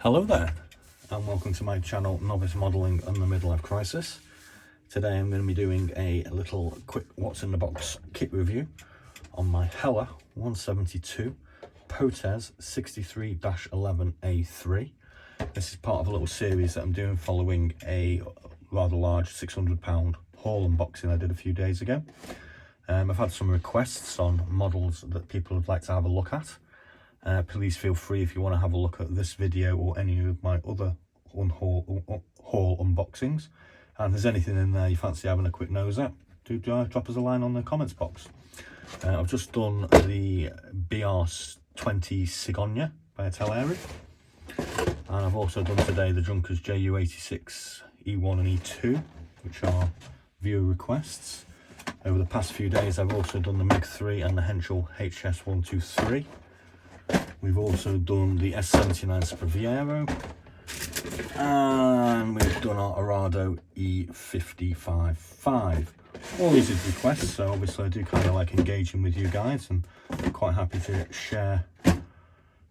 Hello there, and welcome to my channel Novice Modelling and the Midlife Crisis. Today I'm going to be doing a little quick what's in the box kit review on my HELLER 172 POTEZ 63-11A3. This is part of a little series that I'm doing following a rather large £600 haul unboxing I did a few days ago. I've had some requests on models that people would like to have a look at. Please feel free if you want to have a look at this video or any of my other haul unboxings. And if there's anything in there you fancy having a quick nose at, do drop us a line on the comments box. I've just done the BR20 Cigogna by HELLER. And I've also done today the Junkers JU86 E1 and E2, which are viewer requests. Over the past few days I've also done the MiG-3 and the Henschel HS123. We've also done the S79 Spitfire, and we've done our Arado E55. All these are requests, so obviously I do kind of like engaging with you guys, and I'm quite happy to share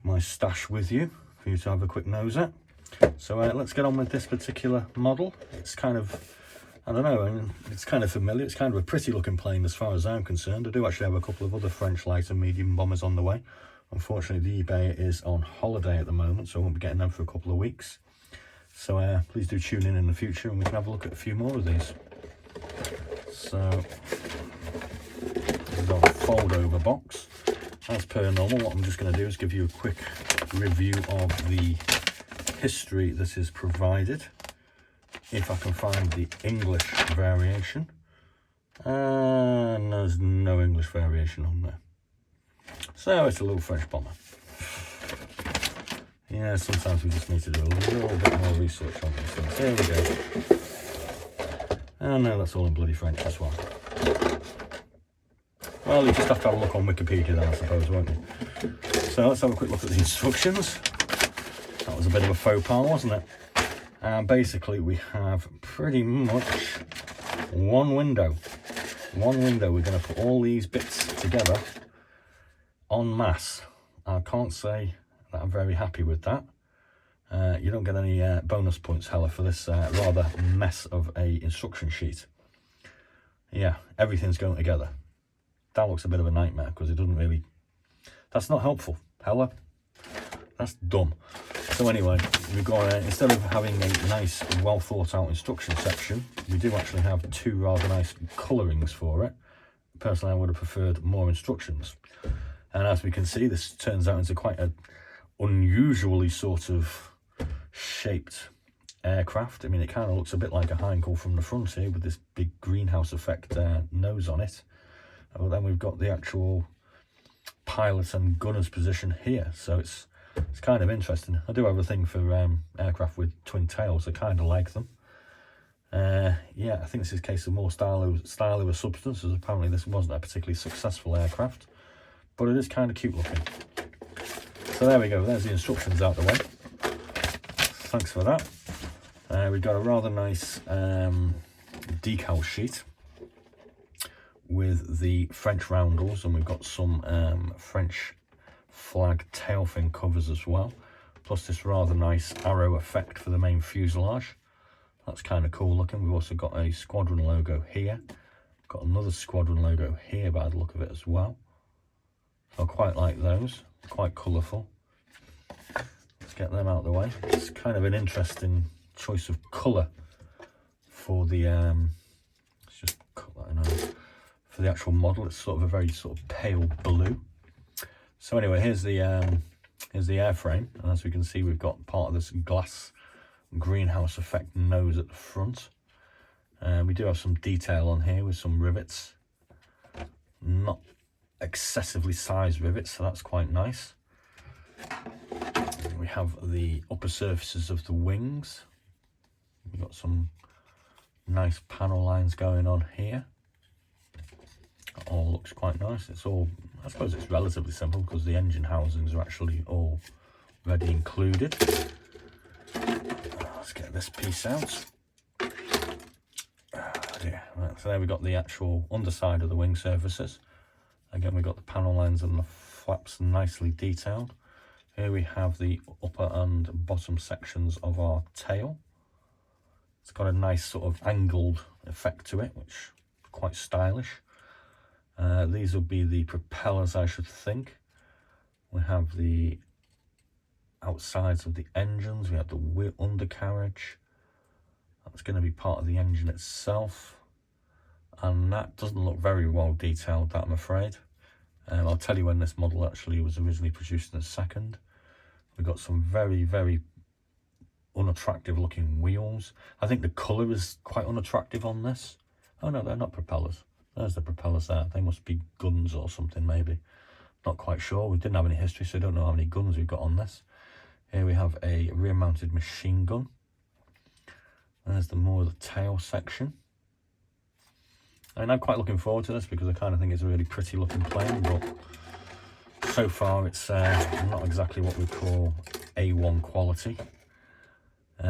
my stash with you for you to have a quick nose at. So let's get on with this particular model. It's kind of, I don't know, I mean, it's kind of familiar. It's kind of a pretty looking plane as far as I'm concerned. I do actually have a couple of other French light and medium bombers on the way. Unfortunately, the eBay is on holiday at the moment, so I won't be getting them for a couple of weeks. So please do tune in the future and we can have a look at a few more of these. So, this is our fold over box. As per normal, what I'm just going to do is give you a quick review of the history that is provided. If I can find the English variation. And there's no English variation on there. So it's a little French bomber. Yeah, sometimes we just need to do a little bit more research on these things. There we go. And no, that's all in bloody French as well. Well, you just have to have a look on Wikipedia then, I suppose, won't you? So let's have a quick look at the instructions. That was a bit of a faux pas, wasn't it? And basically we have pretty much one window. One window. We're going to put all these bits together en masse. I can't say that I'm very happy with that. You don't get any bonus points, HELLER, for this rather mess of a instruction sheet. Yeah, everything's going together. That looks a bit of a nightmare because it doesn't really... That's not helpful, HELLER. That's dumb. So anyway, we've got, instead of having a nice, well thought out instruction section, we do actually have two rather nice colourings for it. Personally, I would have preferred more instructions. And as we can see, this turns out into quite an unusually sort of shaped aircraft. I mean, it kind of looks a bit like a Heinkel from the front here with this big greenhouse effect nose on it. But then we've got the actual pilot and gunner's position here. So it's kind of interesting. I do have a thing for aircraft with twin tails. I kind of like them. Yeah, I think this is a case of more style over substance, as apparently this wasn't a particularly successful aircraft. But it is kind of cute looking. So there we go, there's the instructions out the way. Thanks for that. We've got a rather nice decal sheet with the French roundels, and we've got some French flag tail fin covers as well. Plus this rather nice arrow effect for the main fuselage. That's kind of cool looking. We've also got a squadron logo here. Got another squadron logo here by the look of it as well. I quite like those, quite colourful. Let's get them out of the way. It's kind of an interesting choice of colour for the, let's just cut that in half. For the actual model, it's sort of a very sort of pale blue. So anyway, here's the airframe, and as we can see, we've got part of this glass greenhouse effect nose at the front. We do have some detail on here with some rivets. Not excessively sized rivets, so that's quite nice. We have the upper surfaces of the wings. We've got some nice panel lines going on here. That all looks quite nice. It's all, I suppose it's relatively simple because the engine housings are actually all already included. Let's get this piece out. Oh dear. Right, so there we've got the actual underside of the wing surfaces. Again, we've got the panel lines and the flaps nicely detailed. Here we have the upper and bottom sections of our tail. It's got a nice sort of angled effect to it, which is quite stylish. These will be the propellers, I should think. We have the outsides of the engines. We have the undercarriage. That's going to be part of the engine itself. And that doesn't look very well detailed, that I'm afraid. I'll tell you when this model actually was originally produced in a second. We've got some very, very unattractive looking wheels. I think the colour is quite unattractive on this. Oh no, they're not propellers. There's the propellers there. They must be guns or something maybe. Not quite sure. We didn't have any history, so I don't know how many guns we've got on this. Here we have a rear mounted machine gun. There's the more of the tail section. And I'm quite looking forward to this because I kind of think it's a really pretty looking plane, but so far it's not exactly what we call A1 quality.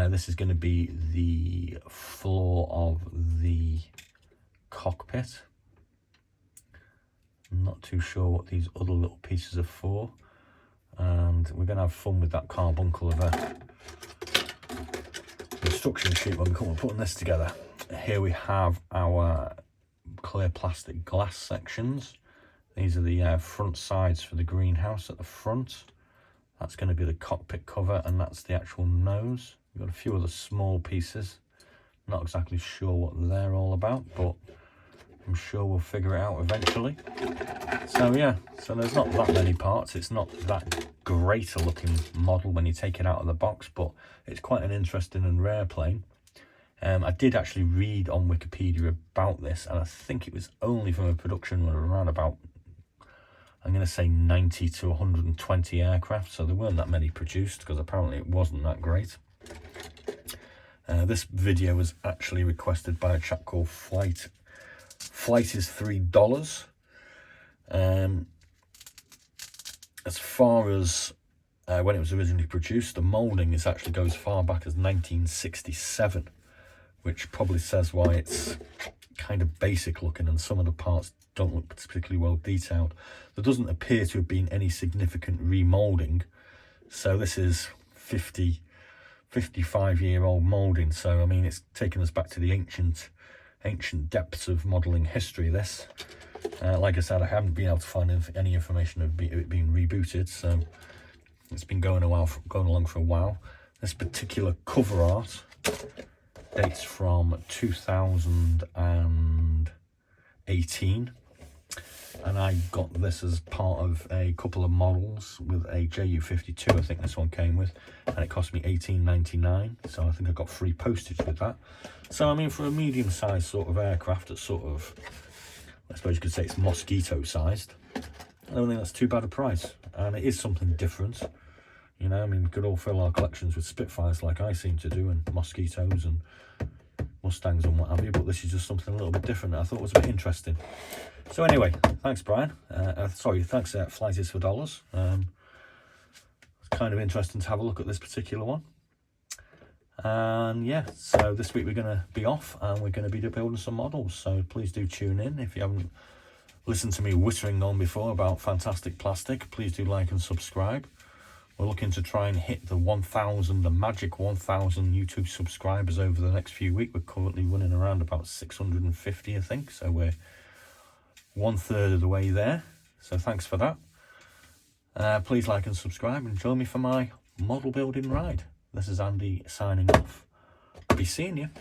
This is going to be the floor of the cockpit. I'm not too sure what these other little pieces are for, and we're going to have fun with that carbuncle of a instruction sheet when we come and putting this together. Here we have our clear plastic glass sections. These are the front sides for the greenhouse at the front. That's going to be the cockpit cover, and that's the actual nose. We've got a few other small pieces. Not exactly sure what they're all about, but I'm sure we'll figure it out eventually. So yeah, so there's not that many parts. It's not that great a looking model when you take it out of the box, but it's quite an interesting and rare plane. I did actually read on Wikipedia about this, and I think it was only from a production run around about, I'm going to say 90 to 120 aircraft, so there weren't that many produced because apparently it wasn't that great. This video was actually requested by a chap called Flight is $3. As far as when it was originally produced, the moulding actually goes far back as 1967, which probably says why it's kind of basic looking and some of the parts don't look particularly well detailed. There doesn't appear to have been any significant remoulding, so this is 55-year-old moulding. So I mean, it's taken us back to the ancient depths of modelling history, this. Like I said, I haven't been able to find any information of it being rebooted, so it's been going along for a while. This particular cover art dates from 2018, and I got this as part of a couple of models with a JU52, I think this one came with, and it cost me $18.99, so I think I got free postage with that. So I mean, for a medium-sized sort of aircraft that's sort of, I suppose you could say it's mosquito-sized, I don't think that's too bad a price, and it is something different. You know, I mean, we could all fill our collections with Spitfires like I seem to do, and mosquitoes and Mustangs and what have you, but this is just something a little bit different that I thought was a bit interesting. So anyway, thanks Brian. Thanks Flight is for $. It's kind of interesting to have a look at this particular one. And yeah, so this week we're going to be off and we're going to be building some models, so please do tune in. If you haven't listened to me whittering on before about fantastic plastic, please do like and subscribe. We're looking to try and hit the magic 1,000 YouTube subscribers over the next few weeks. We're currently running around about 650, I think. So we're 1/3 of the way there. So thanks for that. Please like and subscribe and join me for my model building ride. This is Andy signing off. Be seeing you.